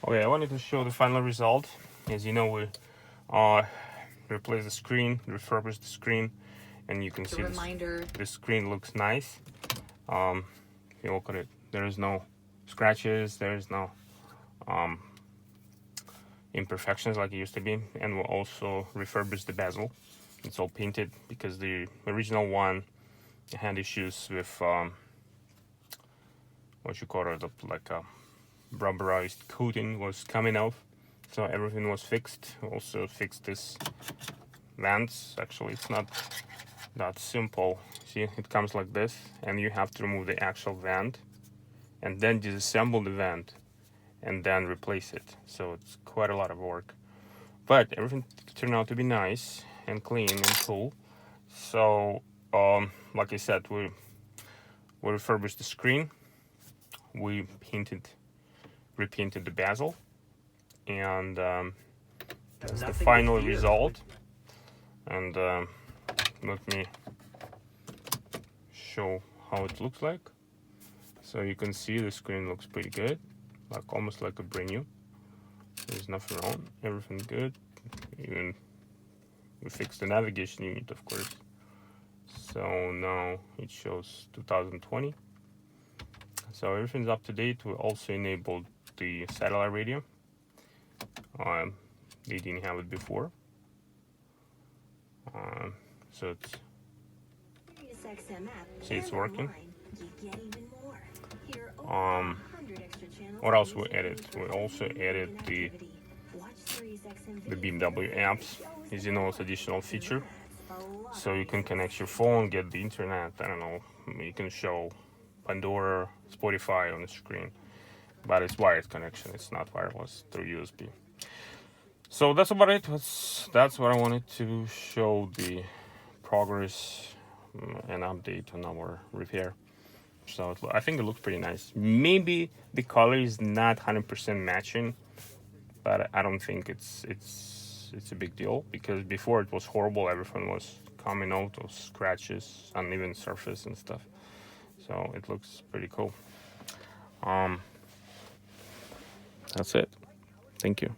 Okay, I wanted to show the final result. As you know, we replaced the screen, refurbished the screen, and you can see the screen looks nice. If you look at it, there is no scratches, there is no imperfections like it used to be. And we'll also refurbish the bezel. It's all painted because the original one had issues with what you call it, like a rubberized coating was coming off, so everything was fixed. Also fixed this vents. Actually, it's not that simple. See, it comes like this, and you have to remove the actual vent and then disassemble the vent and then replace it. So it's quite a lot of work, but everything turned out to be nice and clean and cool. So like I said, we refurbished the screen, we repainted the bezel, and that's the final result. And let me show how it looks like. So you can see the screen looks pretty good, like almost like a brand new. There's nothing wrong, everything good. Even we fixed the navigation unit, of course. So now it shows 2020. So everything's up to date. We also enabled the satellite radio. They didn't have it before. So it's working. What else we added? We also added the BMW apps. As you know, it's an additional feature. So you can connect your phone, get the internet. I don't know. You can show Pandora, Spotify on the screen, but it's wired connection. It's not wireless through USB. So that's about it. That's what I wanted to show, the progress and update on our repair. So I think it looks pretty nice. Maybe the color is not 100% matching, but I don't think it's a big deal, because before it was horrible. Everything was coming out of scratches, uneven surface and stuff. So it looks pretty cool. That's it. Thank you.